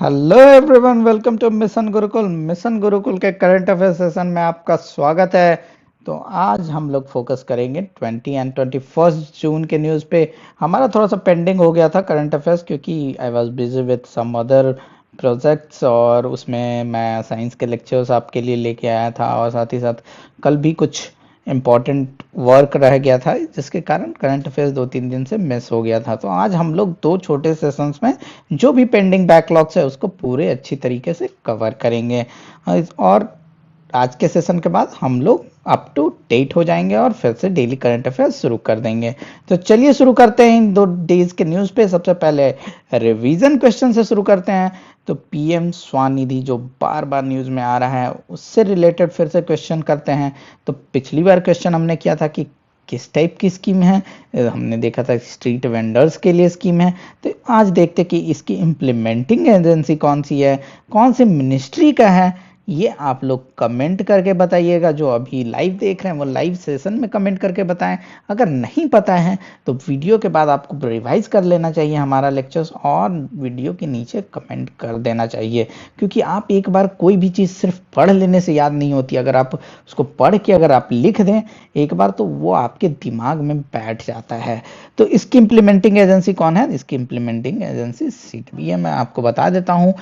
Hello everyone, welcome to mission Gurukul. Mission Gurukul के current affair session में आपका स्वागत है। तो आज हम लोग फोकस करेंगे 20 एंड 21 जून के न्यूज़ पे। हमारा थोड़ा सा पेंडिंग हो गया था करंट अफेयर्स, क्योंकि I was busy with some other projects, और उसमें मैं साइंस के लेक्चर्स आपके लिए लेके आया था, और साथ ही साथ कल भी कुछ इम्पॉर्टेंट वर्क रह गया था, जिसके कारण करंट अफेयर्स 2-3 दिन से मिस हो गया था। तो आज हम लोग दो छोटे सेशंस में जो भी पेंडिंग बैकलॉग्स है उसको पूरे अच्छी तरीके से कवर करेंगे। और आज के सेशन के बाद हम लोग अप टू डेट हो जाएंगे और फिर से डेली करंट अफेयर्स शुरू कर देंगे। तो चलिए शुरू करते हैं इन 2 डेज के न्यूज़ पे। सबसे पहले रिवीजन क्वेश्चन से शुरू करते हैं। तो पीएम स्वनिधि जो बार बार न्यूज़ में आ रहा है, उससे रिलेटेड फिर से क्वेश्चन करते हैं। तो पिछली बार क्वेश्चन हमने किया था कि किस टाइप की स्कीम है, हमने देखा था स्ट्रीट वेंडर्स के लिए स्कीम है। तो आज देखते कि इसकी इम्प्लीमेंटिंग एजेंसी कौन सी है, कौन सी मिनिस्ट्री का है। ये आप लोग कमेंट करके बताइएगा। जो अभी लाइव देख रहे हैं वो लाइव सेशन में कमेंट करके बताएं। अगर नहीं पता है तो वीडियो के बाद आपको रिवाइज कर लेना चाहिए हमारा लेक्चर्स, और वीडियो के नीचे कमेंट कर देना चाहिए। क्योंकि आप एक बार कोई भी चीज़ सिर्फ पढ़ लेने से याद नहीं होती। अगर आप उसको पढ़ के अगर आप लिख दें एक बार, तो वो आपके दिमाग में बैठ जाता है। तो इसकी इम्प्लीमेंटिंग एजेंसी कौन है? इसकी इम्प्लीमेंटिंग एजेंसी सीडबी है। मैं आपको बता देता हूँ।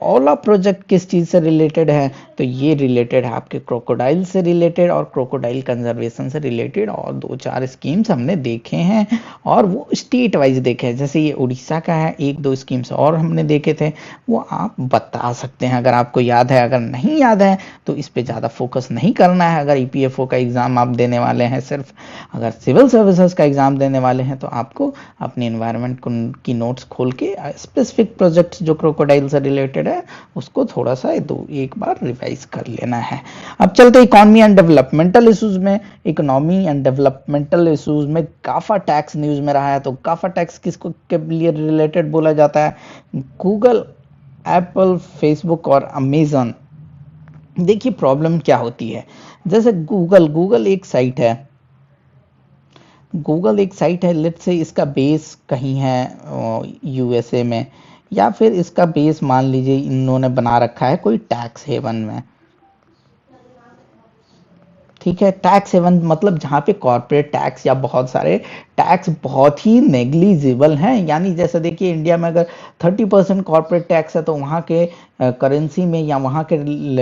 ओला प्रोजेक्ट किस चीज़ से रिलेटेड है? तो ये रिलेटेड है आपके क्रोकोडाइल से रिलेटेड, और क्रोकोडाइल कंजर्वेशन से रिलेटेड, और 2-4 स्कीम्स हमने देखे हैं, और वो स्टेट वाइज देखे हैं। जैसे ये उड़ीसा का है, 1-2 स्कीम्स और हमने देखे थे, वो आप बता सकते हैं अगर आपको याद है। अगर नहीं याद है तो इस पे ज़्यादा फोकस नहीं करना है। अगर ईपीएफओ का एग्ज़ाम आप देने वाले हैं, सिर्फ अगर सिविल सर्विसेज का एग्ज़ाम देने वाले हैं, तो आपको अपने इन्वायरमेंट की नोट्स खोल के स्पेसिफिक प्रोजेक्ट्स जो क्रोकोडाइल से रिलेटेड है उसको थोड़ा सा एक बार रिवाइज कर लेना है। अब चलते इकोनॉमी एंड डेवलपमेंटल इश्यूज में। इकोनॉमी एंड डेवलपमेंटल इश्यूज में गाफा टैक्स न्यूज में रहा है। तो गाफा टैक्स किसको के लिए रिलेटेड बोला जाता है? गूगल, एप्पल, फेसबुक और अमेजन। देखिए प्रॉब्लम क्या होती है। जैसे गूगल एक साइट है। गूगल एक साइट है, लेट्स से इसका बेस कहीं है यूएसए में, या फिर इसका बेस मान लीजिए इन्होंने बना रखा है कोई टैक्स हेवन में। ठीक है, टैक्स हेवन मतलब जहाँ पे कॉर्पोरेट टैक्स या बहुत सारे टैक्स बहुत ही नेग्लिजिबल हैं। यानी जैसे देखिए इंडिया में अगर 30% कॉर्पोरेट टैक्स है, तो वहाँ के करेंसी में या वहाँ के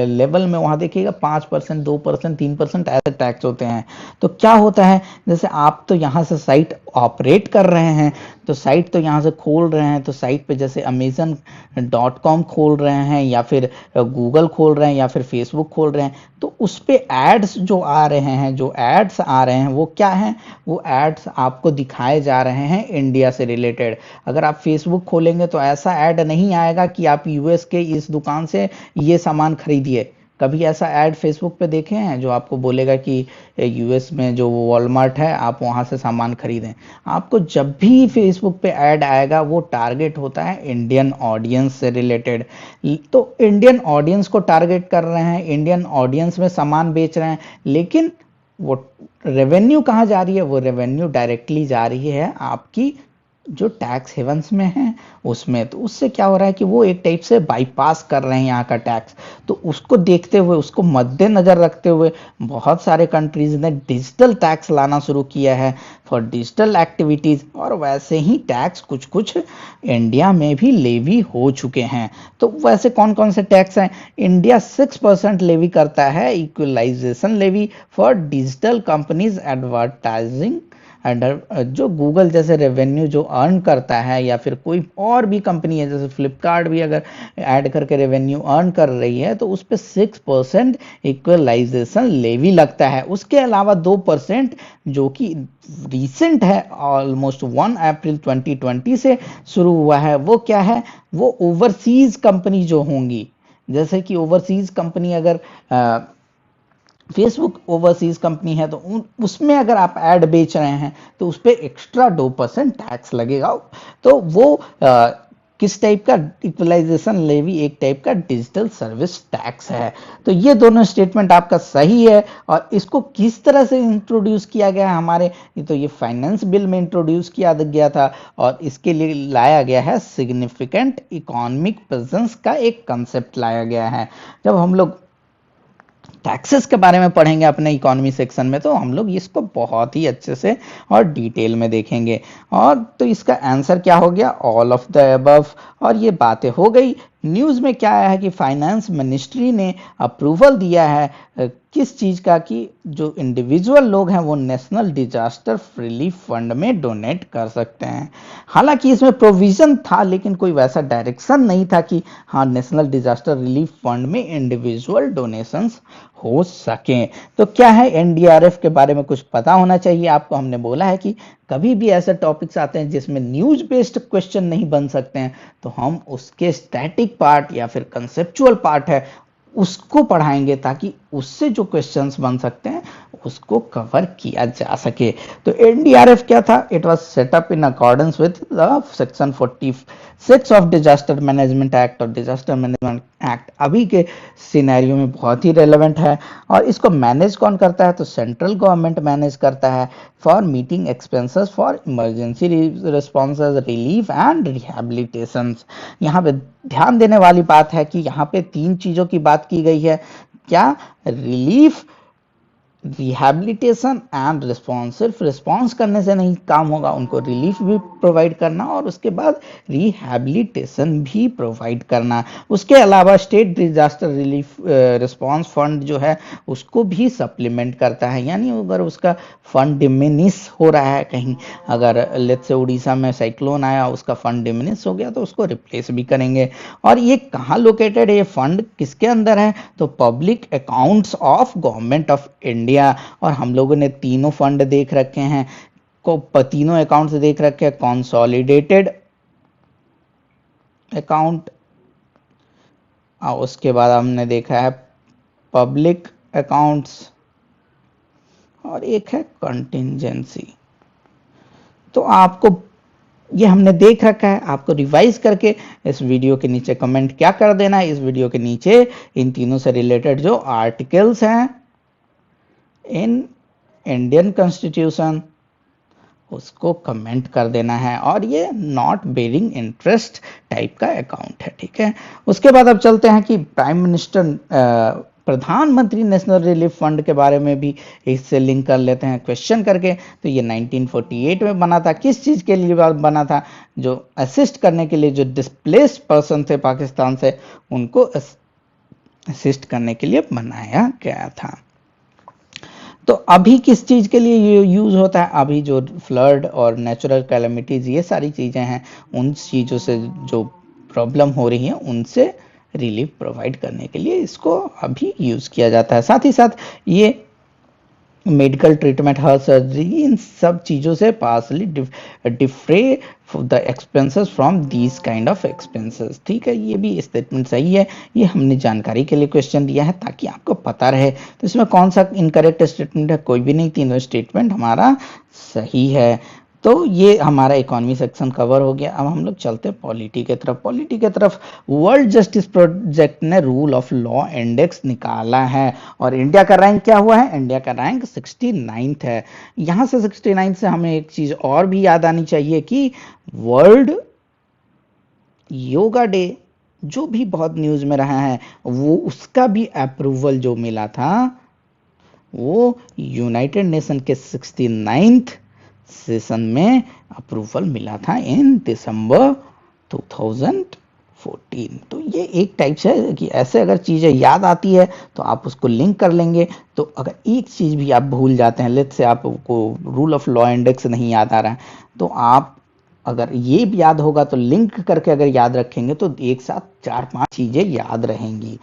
लेवल में वहाँ देखिएगा 5%, 2%, 3% ऐसे टैक्स होते हैं। तो क्या होता है, जैसे आप तो यहाँ से साइट ऑपरेट कर रहे हैं, तो साइट तो यहाँ से खोल रहे हैं, तो साइट पे जैसे अमेजन.com खोल रहे हैं, या फिर गूगल खोल रहे हैं, या फिर फेसबुक खोल रहे हैं, तो उस पे एड्स जो आ रहे हैं, जो एड्स आ रहे हैं वो क्या हैं? वो एड्स आपको दिखाए जा रहे हैं इंडिया से रिलेटेड। अगर आप फेसबुक खोलेंगे तो ऐसा ऐड नहीं आएगा कि आप यूएस के इस दुकान से ये सामान खरीदिए। कभी ऐसा ऐड फेसबुक पे देखे हैं जो आपको बोलेगा कि यूएस में जो वॉलमार्ट है आप वहां से सामान खरीदें? आपको जब भी फेसबुक पे ऐड आएगा वो टारगेट होता है इंडियन ऑडियंस से रिलेटेड। तो इंडियन ऑडियंस को टारगेट कर रहे हैं, इंडियन ऑडियंस में सामान बेच रहे हैं, लेकिन वो रेवेन्यू कहाँ जा रही है? वो रेवेन्यू डायरेक्टली जा रही है आपकी जो टैक्स हेवंस में है उसमें। तो उससे क्या हो रहा है कि वो एक टाइप से बाईपास कर रहे हैं यहाँ का टैक्स। तो उसको देखते हुए, उसको मद्देनजर रखते हुए बहुत सारे कंट्रीज ने डिजिटल टैक्स लाना शुरू किया है फॉर डिजिटल एक्टिविटीज, और वैसे ही टैक्स कुछ कुछ इंडिया में भी लेवी हो चुके हैं। तो वैसे कौन कौन से टैक्स हैं? इंडिया 6% लेवी करता है, equalisation levy for digital companies advertising under. जो गूगल जैसे रेवेन्यू जो अर्न करता है, या फिर कोई और भी कंपनी है जैसे फ्लिपकार्ट भी अगर ऐड करके रेवेन्यू अर्न कर रही है, तो उस पर 6% इक्वलाइजेशन लेवी लगता है। उसके अलावा 2% जो कि रिसेंट है, ऑलमोस्ट 1 अप्रैल 2020 से शुरू हुआ है, वो क्या है? वो ओवरसीज कंपनी जो होंगी, जैसे कि ओवरसीज कंपनी अगर फेसबुक ओवरसीज कंपनी है, तो उसमें अगर आप ऐड बेच रहे हैं तो उस पर एक्स्ट्रा 2% टैक्स लगेगा। तो वो किस टाइप का इक्वलाइजेशन लेवी एक टाइप का डिजिटल सर्विस टैक्स है। तो ये दोनों स्टेटमेंट आपका सही है। और इसको किस तरह से इंट्रोड्यूस किया गया है हमारे, तो ये फाइनेंस बिल में इंट्रोड्यूस किया गया था और इसके लिए लाया गया है सिग्निफिकेंट इकोनॉमिक प्रेजेंस का एक कंसेप्ट लाया गया है। जब हम लोग टैक्सेस के बारे में पढ़ेंगे अपने इकोनॉमी सेक्शन में तो हम लोग इसको बहुत ही अच्छे से और डिटेल में देखेंगे। और तो इसका आंसर क्या हो गया, ऑल ऑफ द अबव। और ये बातें हो गई। न्यूज़ में क्या आया है कि फाइनेंस मिनिस्ट्री ने अप्रूवल दिया है किस चीज़ का, कि जो इंडिविजुअल लोग हैं वो नेशनल डिजास्टर रिलीफ फंड में डोनेट कर सकते हैं। हालांकि इसमें प्रोविजन था लेकिन कोई वैसा डायरेक्शन नहीं था कि हाँ नेशनल डिजास्टर रिलीफ फंड में इंडिविजुअल डोनेशंस हो सके। तो क्या है, एनडीआरएफ के बारे में कुछ पता होना चाहिए आपको। हमने बोला है कि कभी भी ऐसे टॉपिक्स आते हैं जिसमें न्यूज बेस्ड क्वेश्चन नहीं बन सकते हैं तो हम उसके स्टैटिक पार्ट या फिर कंसेप्चुअल पार्ट है उसको पढ़ाएंगे ताकि उससे जो क्वेश्चंस बन सकते हैं उसको कवर किया जा सके। तो एनडीआरएफ क्या था, it was set up in accordance with the section 46 of disaster management act. और डिजास्टर मैनेजमेंट एक्ट अभी के सिनेरियो में बहुत ही रेलेवेंट है। और इसको मैनेज कौन करता है, तो सेंट्रल गवर्नमेंट मैनेज करता है for meeting expenses for emergency responses, relief and rehabilitation. यहाँ पे ध्यान देने वाली बात है कि यहाँ पे 3 चीजों की बात की गई है। क्या, रिलीफ, रिहैबिलिटेशन एंड रिस्पॉन्स। सिर्फ रिस्पॉन्स करने से नहीं काम होगा, उनको रिलीफ भी प्रोवाइड करना और उसके बाद रिहैबिलिटेशन भी प्रोवाइड करना। उसके अलावा state disaster relief response fund जो है उसको भी सप्लीमेंट करता है। यानी अगर उसका फंड डिमिनिश हो रहा है कहीं, अगर लेट से उड़ीसा में साइक्लोन आया उसका फंड डिमिनिश हो गया तो उसको रिप्लेस भी करेंगे। और ये कहाँ लोकेटेड है, ये फंड किसके अंदर है, तो public accounts of government of India. और हम लोगों ने तीनों फंड देख रखे हैं, तीनों अकाउंट्स देख रखे हैं, कंसोलिडेटेड अकाउंट, और उसके बाद हमने देखा है पब्लिक अकाउंट्स, और एक है कंटिंजेंसी। तो आपको ये हमने देख रखा है, आपको रिवाइज करके इस वीडियो के नीचे कमेंट क्या कर देना है, इस वीडियो के नीचे इन तीनों से रिलेटेड जो आर्टिकल्स हैं इन इंडियन कॉन्स्टिट्यूशन उसको कमेंट कर देना है। और ये नॉट बेरिंग इंटरेस्ट टाइप का अकाउंट है, ठीक है। उसके बाद अब चलते हैं कि प्राइम मिनिस्टर प्रधानमंत्री नेशनल रिलीफ फंड के बारे में भी इससे लिंक कर लेते हैं क्वेश्चन करके। तो ये 1948 में बना था, किस चीज़ के लिए बना था, जो असिस्ट करने के लिए, जो डिस्प्लेस्ड पर्सन थे पाकिस्तान से उनको असिस्ट करने के लिए बनाया गया था। तो अभी किस चीज के लिए ये यूज होता है, अभी जो फ्लड और नेचुरल कैलेमिटीज ये सारी चीजें हैं उन चीजों से जो प्रॉब्लम हो रही है उनसे रिलीफ प्रोवाइड करने के लिए इसको अभी यूज किया जाता है। साथ ही साथ ये मेडिकल ट्रीटमेंट, हर सर्जरी, इन सब चीज़ों से partially defray the expenses from these kind of expenses. ठीक है, ये भी स्टेटमेंट सही है। ये हमने जानकारी के लिए क्वेश्चन दिया है ताकि आपको पता रहे। तो इसमें कौन सा इनकरेक्ट स्टेटमेंट है, कोई भी नहीं, तीनों स्टेटमेंट हमारा सही है। तो ये हमारा इकोनॉमी सेक्शन कवर हो गया। अब हम लोग चलते हैं पॉलिटी के तरफ। पॉलिटी के तरफ वर्ल्ड जस्टिस प्रोजेक्ट ने रूल ऑफ लॉ इंडेक्स निकाला है और इंडिया का रैंक क्या हुआ है, इंडिया का रैंक 69th है। यहाँ से 69 से हमें एक चीज और भी याद आनी चाहिए कि वर्ल्ड योगा डे जो भी बहुत न्यूज में रहा है वो उसका भी अप्रूवल जो मिला था वो यूनाइटेड नेशन के 69th सेशन में अप्रूवल मिला था इन दिसंबर 2014। तो ये एक टाइप से है कि ऐसे अगर चीज़ें याद आती है तो आप उसको लिंक कर लेंगे। तो अगर एक चीज़ भी आप भूल जाते हैं, लेट से आपको रूल ऑफ लॉ इंडेक्स नहीं याद आ रहा है, तो आप अगर ये भी याद होगा तो लिंक करके अगर याद रखेंगे तो एक साथ 4-5 चीज़ें याद रहेंगी।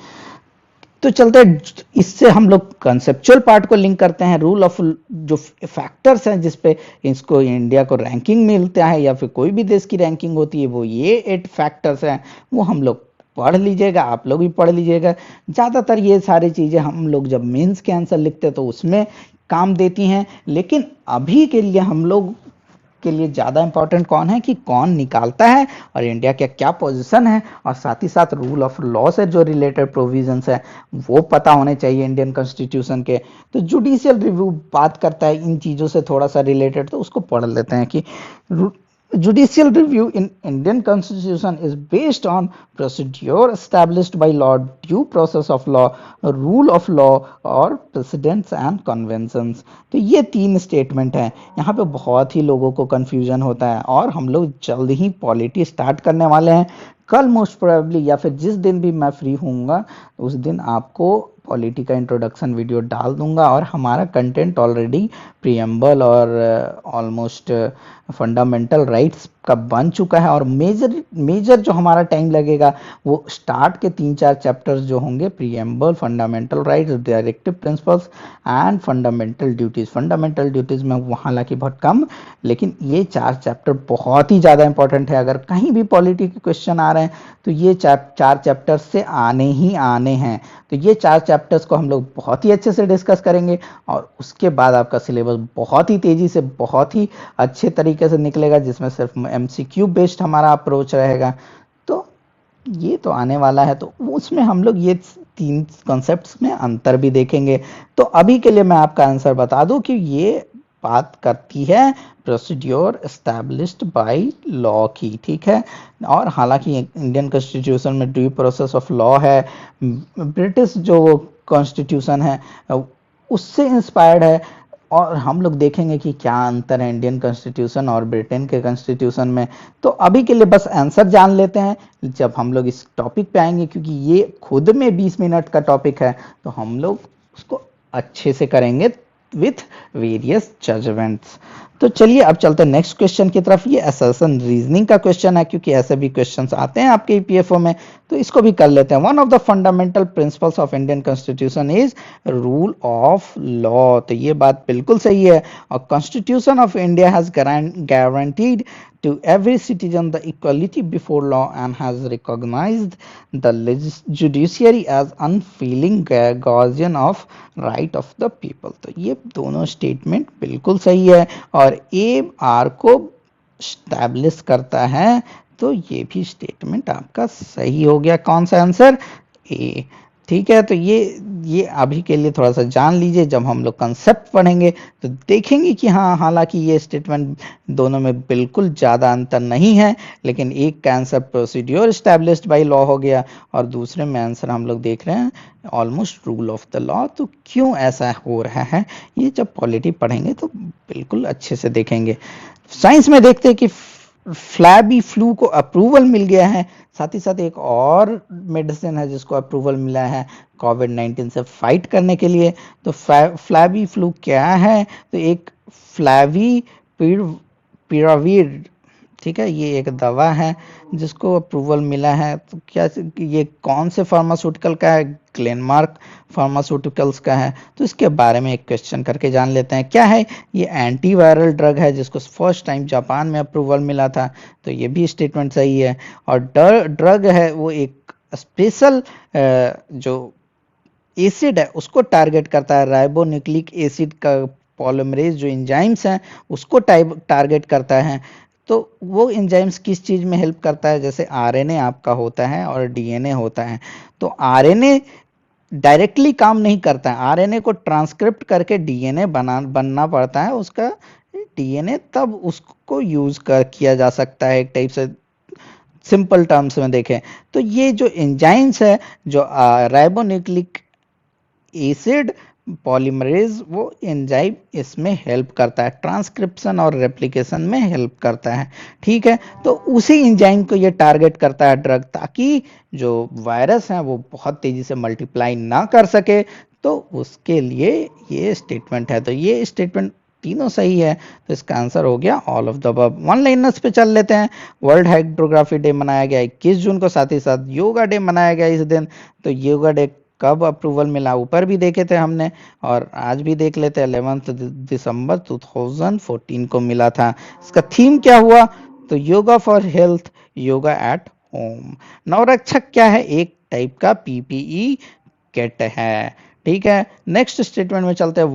तो चलते हैं, इससे हम लोग कंसेप्चुअल पार्ट को लिंक करते हैं। रूल ऑफ जो फैक्टर्स हैं जिसपे इसको इंडिया को रैंकिंग मिलता है या फिर कोई भी देश की रैंकिंग होती है, वो ये 8 फैक्टर्स हैं। वो हम लोग पढ़ लीजिएगा, आप लोग भी पढ़ लीजिएगा। ज़्यादातर ये सारी चीज़ें हम लोग जब मेंस के आंसर लिखते हैं तो उसमें काम देती हैं, लेकिन अभी के लिए हम लोग के लिए ज़्यादा इंपॉर्टेंट कौन है कि कौन निकालता है और इंडिया का क्या पोजीशन है, और साथ ही साथ रूल ऑफ लॉ से जो रिलेटेड प्रोविजंस है वो पता होने चाहिए इंडियन कॉन्स्टिट्यूशन के। तो जुडिशियल रिव्यू बात करता है इन चीज़ों से थोड़ा सा रिलेटेड, तो उसको पढ़ लेते हैं कि judicial review in Indian constitution is based on procedure established by law, due process of law, rule of law और precedents and conventions। तो ये 3 स्टेटमेंट हैं। यहाँ पे बहुत ही लोगों को कंफ्यूजन होता है और हम लोग जल्द ही पॉलिटी स्टार्ट करने वाले हैं। कल मोस्ट प्रोबेबली या फिर जिस दिन भी मैं फ्री होऊंगा उस दिन आपको पॉलिटी का इंट्रोडक्शन वीडियो डाल दूंगा, और हमारा कंटेंट ऑलरेडी प्रीएम्बल और ऑलमोस्ट फंडामेंटल राइट्स का बन चुका है। और मेजर जो हमारा टाइम लगेगा वो स्टार्ट के 3-4 चैप्टर्स जो होंगे, preamble, fundamental rights, directive principles and fundamental duties. Fundamental duties में हालांकि बहुत कम, लेकिन ये 4 चैप्टर बहुत ही ज़्यादा इंपॉर्टेंट है। अगर कहीं भी पॉलिटी के क्वेश्चन आ रहे हैं तो ये 4 चैप्टर्स से आने ही आने हैं। तो ये 4 चैप्टर्स को हम लोग बहुत ही अच्छे से डिस्कस करेंगे और उसके बाद आपका सिलेबस बहुत ही तेजी से, बहुत ही अच्छे तरीके से निकलेगा, जिसमें सिर्फ एमसीक्यू बेस्ड हमारा अप्रोच रहेगा। तो ये तो आने वाला है, तो उसमें हम लोग ये 3 कॉन्सेप्ट्स में अंतर भी देखेंगे। तो अभी के लिए मैं आपका आंसर बता दूं कि ये बात करती है प्रोसीड्योर एस्टैब्लिश्ड बाय लॉ की, ठीक है। और हालांकि इंडियन कॉन्स्टिट्यूशन में ड्यू प्रोसेस ऑफ लॉ है, ब्रिटिश जो कॉन्स्टिट्यूशन है उससे इंस्पायर्ड है। और हम लोग देखेंगे कि क्या अंतर है इंडियन कॉन्स्टिट्यूशन और ब्रिटेन के कॉन्स्टिट्यूशन में। तो अभी के लिए बस आंसर जान लेते हैं जब हम लोग इस टॉपिक पे आएंगे, क्योंकि ये खुद में 20 मिनट का टॉपिक है, तो हम लोग उसको अच्छे से करेंगे विथ वेरियस जजमेंट्स। तो चलिए अब चलते हैं नेक्स्ट क्वेश्चन की तरफ। ये असर्शन रीजनिंग का क्वेश्चन है, क्योंकि ऐसे भी क्वेश्चंस आते हैं आपके ईपीएफओ में, तो इसको भी कर लेते हैं। One of the fundamental principles of Indian constitution is rule of law. तो ये बात बिल्कुल सही है। और constitution of India has guaranteed to every citizen the equality before law and has recognized the judiciary as unfailing guardian of right of the people। तो ये दोनों स्टेटमेंट बिल्कुल सही है और ए आर को स्टैब्लिश करता है, तो ये भी स्टेटमेंट आपका सही हो गया। कौन सा आंसर? ए, ठीक है। तो ये अभी के लिए थोड़ा सा जान लीजिए, जब हम लोग कंसेप्ट पढ़ेंगे तो देखेंगे कि हाँ, हालांकि ये स्टेटमेंट दोनों में बिल्कुल ज़्यादा अंतर नहीं है, लेकिन एक का answer procedure established by law हो गया और दूसरे में आंसर हम लोग देख रहे हैं almost rule of the law. तो क्यों ऐसा हो रहा है, ये जब पॉलिटी पढ़ेंगे तो बिल्कुल अच्छे से देखेंगे। साइंस में देखते हैं कि फ्लैबी फ्लू को अप्रूवल मिल गया है, साथ ही साथ एक और मेडिसिन है जिसको अप्रूवल मिला है कोविड-19 से फाइट करने के लिए। तो फ्लैबी फ्लू क्या है? तो एक फ्लैविपिराविर, ठीक है, ये एक दवा है जिसको अप्रूवल मिला है। तो क्या ये कौन से फार्मास्यूटिकल का है? ग्लेनमार्क फार्मास्यूटिकल्स का है। तो इसके बारे में एक क्वेश्चन करके जान लेते हैं। क्या है? ये एंटीवायरल ड्रग है जिसको फर्स्ट टाइम जापान में अप्रूवल मिला था, तो ये भी स्टेटमेंट सही है। और ड्रग है वो एक स्पेशल जो एसिड है उसको टारगेट करता है, राइबोन्यूक्लिक एसिड का पॉलीमरेज जो एंजाइम्स हैं उसको टारगेट करता है। तो वो एंजाइम्स किस चीज में हेल्प करता है? जैसे आरएनए आपका होता है और डीएनए होता है। तो आरएनए डायरेक्टली काम नहीं करता है, आरएनए को ट्रांसक्रिप्ट करके डीएनए बनना पड़ता है उसका डीएनए, तब उसको यूज किया जा सकता है। एक टाइप से सिंपल टर्म्स में देखें तो ये जो एंजाइम्स है, जो राइबोन्यूक्लिक एसिड पॉलीमरेज, वो एंजाइम इसमें हेल्प करता है, ट्रांसक्रिप्शन और रेप्लिकेशन में हेल्प करता है, ठीक है। तो उसी एंजाइम को ये टारगेट करता है ड्रग, ताकि जो वायरस है वो बहुत तेजी से मल्टीप्लाई ना कर सके। तो उसके लिए ये स्टेटमेंट है। तो ये स्टेटमेंट तीनों सही है, तो इसका आंसर हो गया all of the above. One liners पे चल लेते हैं। वर्ल्ड हाइड्रोग्राफी डे मनाया गया 21 जून को, साथ ही साथ योगा डे मनाया गया इस दिन। तो योगा डे कब अप्रूवल मिला ऊपर भी देखे थे हमने, और आज भी देख लेते हैं। 11 दिसंबर 2014 को मिला था। इसका थीम क्या हुआ? तो yoga for health, yoga at home. नवरक्षक क्या है? एक टाइप का पीपीई किट है, ठीक है, नेक्स्ट स्टेटमेंट में चलते हैं।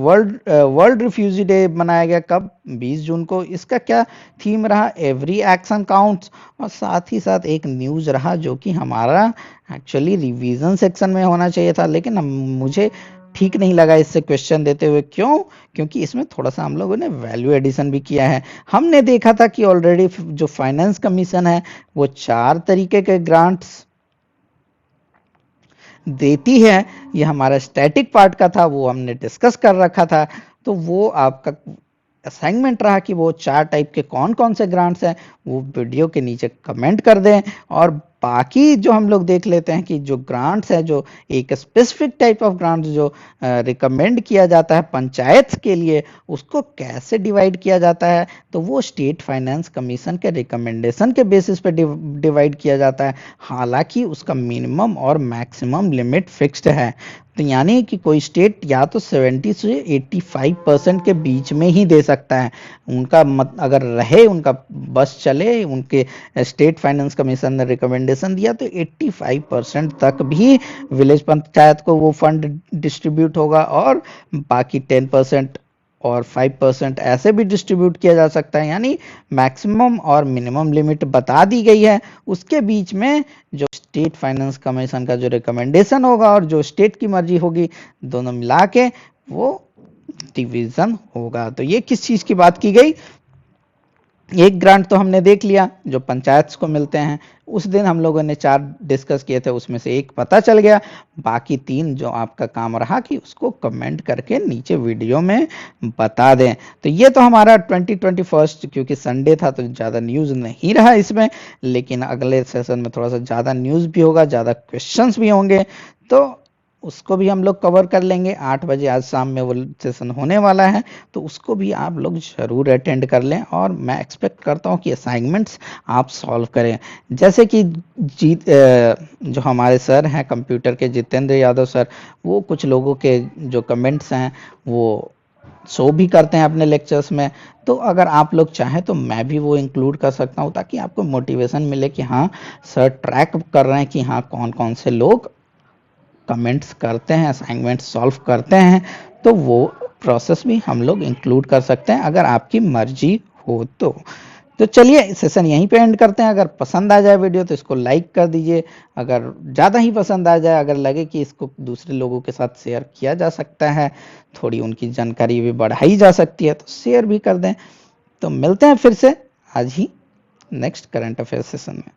वर्ल्ड रिफ्यूजी डे मनाया गया कब? 20 जून को। इसका क्या थीम रहा? Every action counts. और साथ ही साथ एक न्यूज रहा जो कि हमारा एक्चुअली रिवीजन सेक्शन में होना चाहिए था, लेकिन मुझे ठीक नहीं लगा इससे क्वेश्चन देते हुए। क्यों? क्योंकि इसमें थोड़ा सा हम लोगों ने वैल्यू एडिशन भी किया है। हमने देखा था कि ऑलरेडी जो फाइनेंस कमीशन है वो 4 तरीके के ग्रांट्स देती है। ये हमारा स्टैटिक पार्ट का था, वो हमने डिस्कस कर रखा था। तो वो आपका असाइनमेंट रहा कि वो 4 टाइप के कौन कौन से ग्रांट्स हैं, वो वीडियो के नीचे कमेंट कर दें। और बाकी जो हम लोग देख लेते हैं कि जो ग्रांट्स है, जो एक स्पेसिफिक टाइप ऑफ ग्रांट्स जो रिकमेंड किया जाता है पंचायत के लिए, उसको कैसे डिवाइड किया जाता है। तो वो स्टेट फाइनेंस कमीशन के रिकमेंडेशन के बेसिस पे डिवाइड किया जाता है। हालांकि उसका मिनिमम और मैक्सिमम लिमिट फिक्स्ड है। तो यानी कि कोई स्टेट या तो 70 से 85% के बीच में ही दे सकता है। उनका अगर रहे, उनका बस चले, उनके स्टेट फाइनेंस कमीशन ने रिकमेंडेशन दिया तो 85% तक भी विलेज पंचायत को वो फंड डिस्ट्रीब्यूट होगा, और बाकी 10% और 5% ऐसे भी डिस्ट्रीब्यूट किया जा सकता है। यानी मैक्सिमम और मिनिमम लिमिट बता दी गई है। उसके बीच में जो स्टेट फाइनेंस कमीशन का जो रिकमेंडेशन होगा और जो स्टेट की मर्जी होगी, दोनों मिला के वो डिवीजन होगा। तो ये किस चीज की बात की गई? एक ग्रांट तो हमने देख लिया जो पंचायत को मिलते हैं। उस दिन हम लोगों ने 4 डिस्कस किए थे, उसमें से एक पता चल गया। बाकी 3 जो आपका काम रहा कि उसको कमेंट करके नीचे वीडियो में बता दें। तो ये तो हमारा 2021, क्योंकि संडे था तो ज़्यादा न्यूज़ नहीं रहा इसमें, लेकिन अगले सेशन में थोड़ा सा ज़्यादा न्यूज़ भी होगा, ज़्यादा क्वेश्चंस भी होंगे, तो उसको भी हम लोग कवर कर लेंगे। 8 बजे आज शाम में वो सेशन होने वाला है, तो उसको भी आप लोग जरूर अटेंड कर लें। और मैं एक्सपेक्ट करता हूँ कि असाइनमेंट्स आप सॉल्व करें। जैसे कि जो हमारे सर हैं कंप्यूटर के, जितेंद्र यादव सर, वो कुछ लोगों के जो कमेंट्स हैं वो शो भी करते हैं अपने लेक्चर्स में। तो अगर आप लोग चाहें तो मैं भी वो इंक्लूड कर सकता हूँ, ताकि आपको मोटिवेशन मिले कि हाँ सर ट्रैक कर रहे हैं कि हाँ कौन कौन से लोग कमेंट्स करते हैं, असाइनमेंट सॉल्व करते हैं। तो वो प्रोसेस भी हम लोग इंक्लूड कर सकते हैं अगर आपकी मर्जी हो तो चलिए सेशन यहीं पे एंड करते हैं। अगर पसंद आ जाए वीडियो तो इसको लाइक कर दीजिए। अगर ज़्यादा ही पसंद आ जाए, अगर लगे कि इसको दूसरे लोगों के साथ शेयर किया जा सकता है, थोड़ी उनकी जानकारी भी बढ़ाई जा सकती है, तो शेयर भी कर दें। तो मिलते हैं फिर से आज ही नेक्स्ट करंट अफेयर सेशन में।